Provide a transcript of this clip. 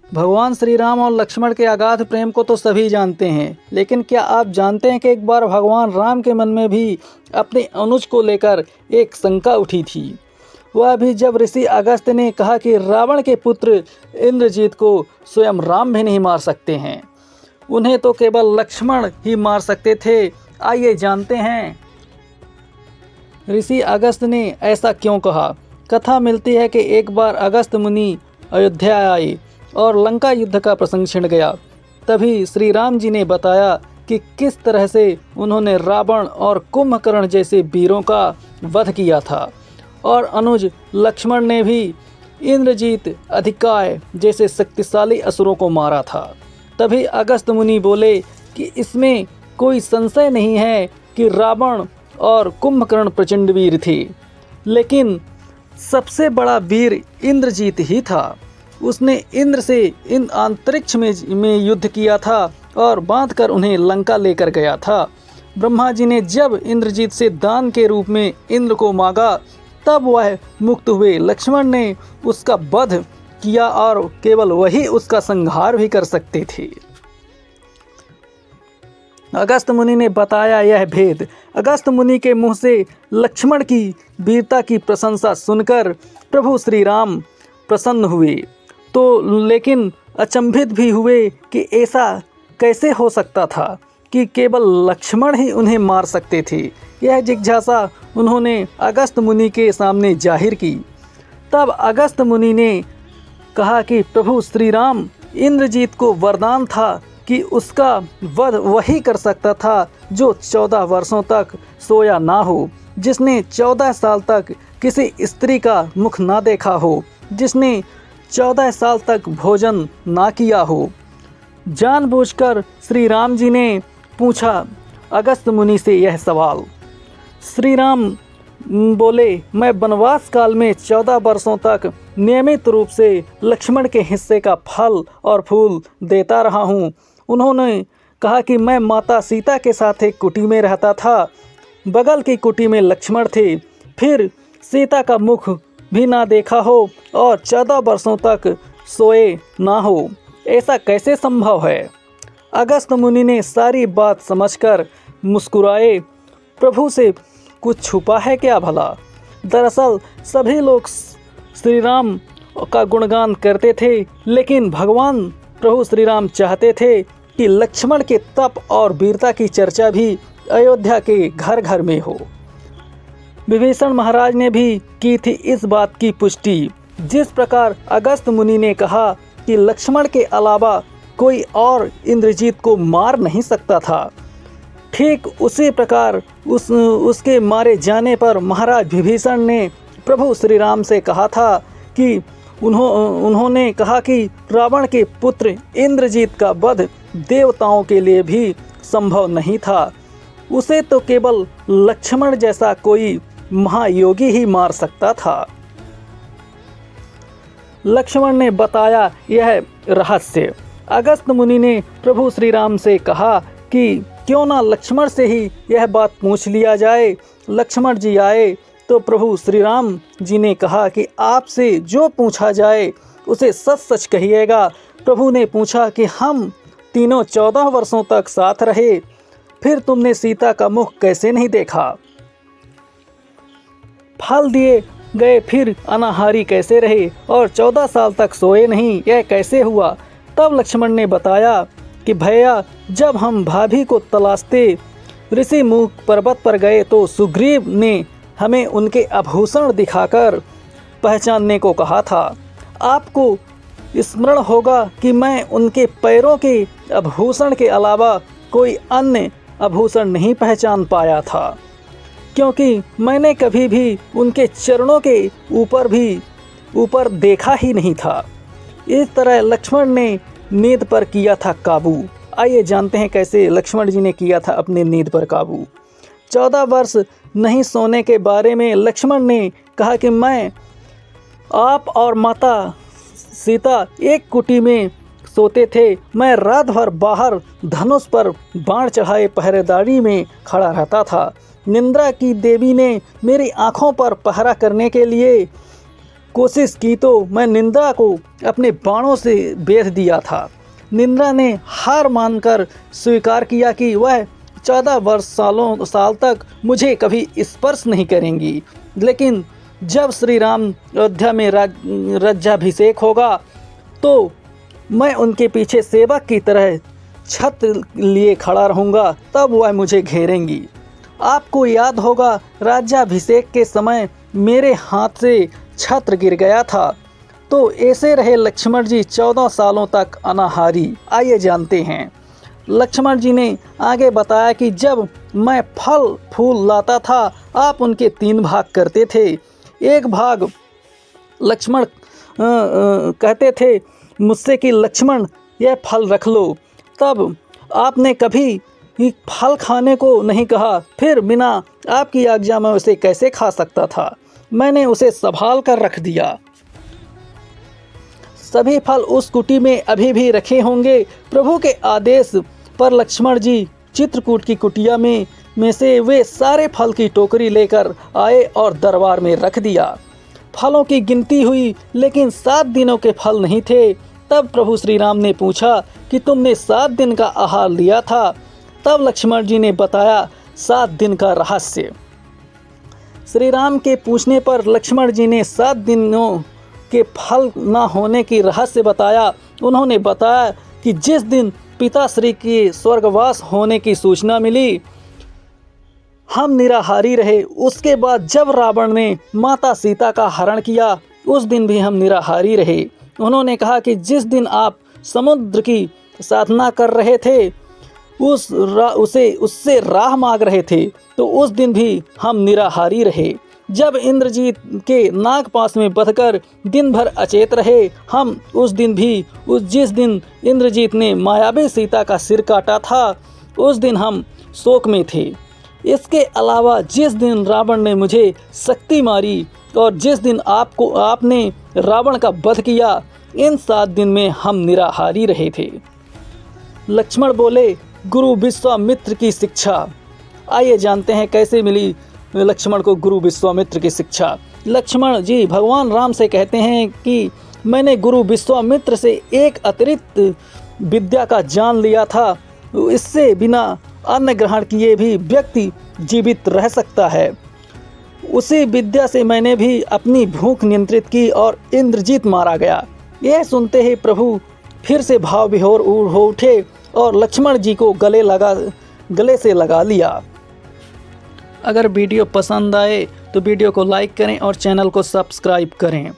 भगवान श्री राम और लक्ष्मण के अगाध प्रेम को तो सभी जानते हैं, लेकिन क्या आप जानते हैं कि एक बार भगवान राम के मन में भी अपने अनुज को लेकर एक शंका उठी थी। वह भी जब ऋषि अगस्त्य ने कहा कि रावण के पुत्र इंद्रजीत को स्वयं राम भी नहीं मार सकते हैं, उन्हें तो केवल लक्ष्मण ही मार सकते थे। आइए जानते हैं ऋषि अगस्त्य ने ऐसा क्यों कहा। कथा मिलती है कि एक बार अगस्त्य मुनि अयोध्या आए और लंका युद्ध का प्रसंग छिड़ गया। तभी श्री राम जी ने बताया कि किस तरह से उन्होंने रावण और कुंभकर्ण जैसे वीरों का वध किया था और अनुज लक्ष्मण ने भी इंद्रजीत अधिकाय जैसे शक्तिशाली असुरों को मारा था। तभी अगस्त्य मुनि बोले कि इसमें कोई संशय नहीं है कि रावण और कुंभकर्ण प्रचंड वीर थे, लेकिन सबसे बड़ा वीर इंद्रजीत ही था। उसने इंद्र से इन अंतरिक्ष में युद्ध किया था और बांधकर उन्हें लंका लेकर गया था। ब्रह्मा जी ने जब इंद्रजीत से दान के रूप में इंद्र को मांगा, तब वह मुक्त हुए। लक्ष्मण ने उसका वध किया और केवल वही उसका संहार भी कर सकते थे। अगस्त्य मुनि ने बताया यह भेद। अगस्त्य मुनि के मुँह से लक्ष्मण की वीरता की प्रशंसा सुनकर प्रभु श्री राम प्रसन्न हुए, तो लेकिन अचंभित भी हुए कि ऐसा कैसे हो सकता था कि केवल लक्ष्मण ही उन्हें मार सकते थे। यह जिज्ञासा उन्होंने अगस्त्य मुनि के सामने जाहिर की। तब अगस्त्य मुनि ने कहा कि प्रभु श्री राम इंद्रजीत को वरदान था कि उसका वध वही कर सकता था जो 14 वर्षों तक सोया ना हो, जिसने 14 साल तक किसी स्त्री का मुख ना देखा हो, जिसने 14 साल तक भोजन ना किया हो। जानबूझकर श्री राम जी ने पूछा अगस्त्य मुनि से यह सवाल। श्री राम बोले, मैं वनवास काल में 14 वर्षों तक नियमित रूप से लक्ष्मण के हिस्से का फल और फूल देता रहा हूँ। उन्होंने कहा कि मैं माता सीता के साथ एक कुटी में रहता था। बगल की कुटी में लक्ष्मण थे। फिर सीता का मुख भी ना देखा हो और 14 वर्षों तक सोए ना हो, ऐसा कैसे संभव है। अगस्त्य मुनि ने सारी बात समझकर मुस्कुराए। प्रभु से कुछ छुपा है क्या भला। दरअसल सभी लोग श्री राम का गुणगान करते थे, लेकिन भगवान प्रभु श्री राम चाहते थे कि लक्ष्मण के तप और वीरता की चर्चा भी अयोध्या के घर घर में हो। विभीषण महाराज ने भी की थी इस बात की पुष्टि। जिस प्रकार अगस्त्य मुनि ने कहा कि लक्ष्मण के अलावा कोई और इंद्रजीत को मार नहीं सकता था, ठीक उसी प्रकार उसके मारे जाने पर महाराज विभीषण ने प्रभु श्री राम से कहा था कि उन्होंने कहा कि रावण के पुत्र इंद्रजीत का वध देवताओं के लिए भी संभव नहीं था। उसे तो केवल लक्ष्मण जैसा कोई महायोगी ही मार सकता था। लक्ष्मण ने बताया यह रहस्य। अगस्त्य मुनि ने प्रभु श्री राम से कहा कि क्यों ना लक्ष्मण से ही यह बात पूछ लिया जाए। लक्ष्मण जी आए तो प्रभु श्री राम जी ने कहा कि आपसे जो पूछा जाए उसे सच सच कहिएगा। प्रभु ने पूछा कि हम तीनों 14 वर्षों तक साथ रहे, फिर तुमने सीता का मुख कैसे नहीं देखा। फल दिए गए फिर अनाहारी कैसे रहे और 14 साल तक सोए नहीं, यह कैसे हुआ। तब लक्ष्मण ने बताया कि भैया, जब हम भाभी को तलाशते ऋषि मुख पर्वत पर गए तो सुग्रीव ने हमें उनके आभूषण दिखाकर पहचानने को कहा था। आपको स्मरण होगा कि मैं उनके पैरों के आभूषण के अलावा कोई अन्य आभूषण नहीं पहचान पाया था, क्योंकि मैंने कभी भी उनके चरणों के ऊपर देखा ही नहीं था। इस तरह लक्ष्मण ने नींद पर किया था काबू। आइए जानते हैं कैसे लक्ष्मण जी ने किया था अपने नींद पर काबू। 14 वर्ष नहीं सोने के बारे में लक्ष्मण ने कहा कि मैं आप और माता सीता एक कुटी में सोते थे। मैं रात भर बाहर धनुष पर बाण चढ़ाए पहरेदारी में खड़ा रहता था। निंद्रा की देवी ने मेरी आँखों पर पहरा करने के लिए कोशिश की तो मैं निंदा को अपने बाणों से बेध दिया था। निंदा ने हार मानकर स्वीकार किया कि वह 14 साल तक मुझे कभी स्पर्श नहीं करेंगी। लेकिन जब श्री राम अयोध्या में राज्याभिषेक होगा तो मैं उनके पीछे सेवक की तरह छत्र लिए खड़ा रहूँगा, तब वह मुझे घेरेंगी। आपको याद होगा राज्याभिषेक के समय मेरे हाथ से छत्र गिर गया था। तो ऐसे रहे लक्ष्मण जी 14 सालों तक अनाहारी। आइए जानते हैं। लक्ष्मण जी ने आगे बताया कि जब मैं फल फूल लाता था आप उनके 3 भाग करते थे। एक भाग लक्ष्मण कहते थे मुझसे कि लक्ष्मण यह फल रख लो, तब आपने कभी फल खाने को नहीं कहा। फिर बिना आपकी आज्ञा में उसे कैसे खा सकता था। मैंने उसे संभाल कर रख दिया। सभी फल उस कुटी में अभी भी रखे होंगे। प्रभु के आदेश पर लक्ष्मण जी चित्रकूट की कुटिया में से वे सारे फल की टोकरी लेकर आए और दरबार में रख दिया। फलों की गिनती हुई लेकिन 7 दिनों के फल नहीं थे। तब प्रभु श्री राम ने पूछा कि तुमने 7 दिन का आहार लिया था। तब लक्ष्मण जी ने बताया 7 दिन का रहस्य। श्री राम के पूछने पर लक्ष्मण जी ने 7 दिनों के फल न होने की रहस्य बताया। उन्होंने बताया कि जिस दिन पिताश्री के स्वर्गवास होने की सूचना मिली हम निराहारी रहे। उसके बाद जब रावण ने माता सीता का हरण किया उस दिन भी हम निराहारी रहे। उन्होंने कहा कि जिस दिन आप समुद्र की साधना कर रहे थे उससे राह मांग रहे थे तो उस दिन भी हम निराहारी रहे। जब इंद्रजीत के नागपाश में बंधकर दिन भर अचेत रहे हम उस दिन भी जिस दिन इंद्रजीत ने मायावी सीता का सिर काटा था उस दिन हम शोक में थे। इसके अलावा जिस दिन रावण ने मुझे शक्ति मारी और जिस दिन आपने रावण का वध किया इन 7 दिन में हम निराहारी रहे थे। लक्ष्मण बोले गुरु विश्वामित्र की शिक्षा। आइए जानते हैं कैसे मिली लक्ष्मण को गुरु विश्वामित्र की शिक्षा। लक्ष्मण जी भगवान राम से कहते हैं कि मैंने गुरु विश्वामित्र से एक अतिरिक्त विद्या का ज्ञान लिया था। इससे बिना अन्न ग्रहण किए भी व्यक्ति जीवित रह सकता है। उसी विद्या से मैंने भी अपनी भूख नियंत्रित की और इंद्रजीत मारा गया। यह सुनते ही प्रभु फिर से भाव विभोर हो उठे और लक्ष्मण जी को गले से लगा लिया। अगर वीडियो पसंद आए तो वीडियो को लाइक करें और चैनल को सब्सक्राइब करें।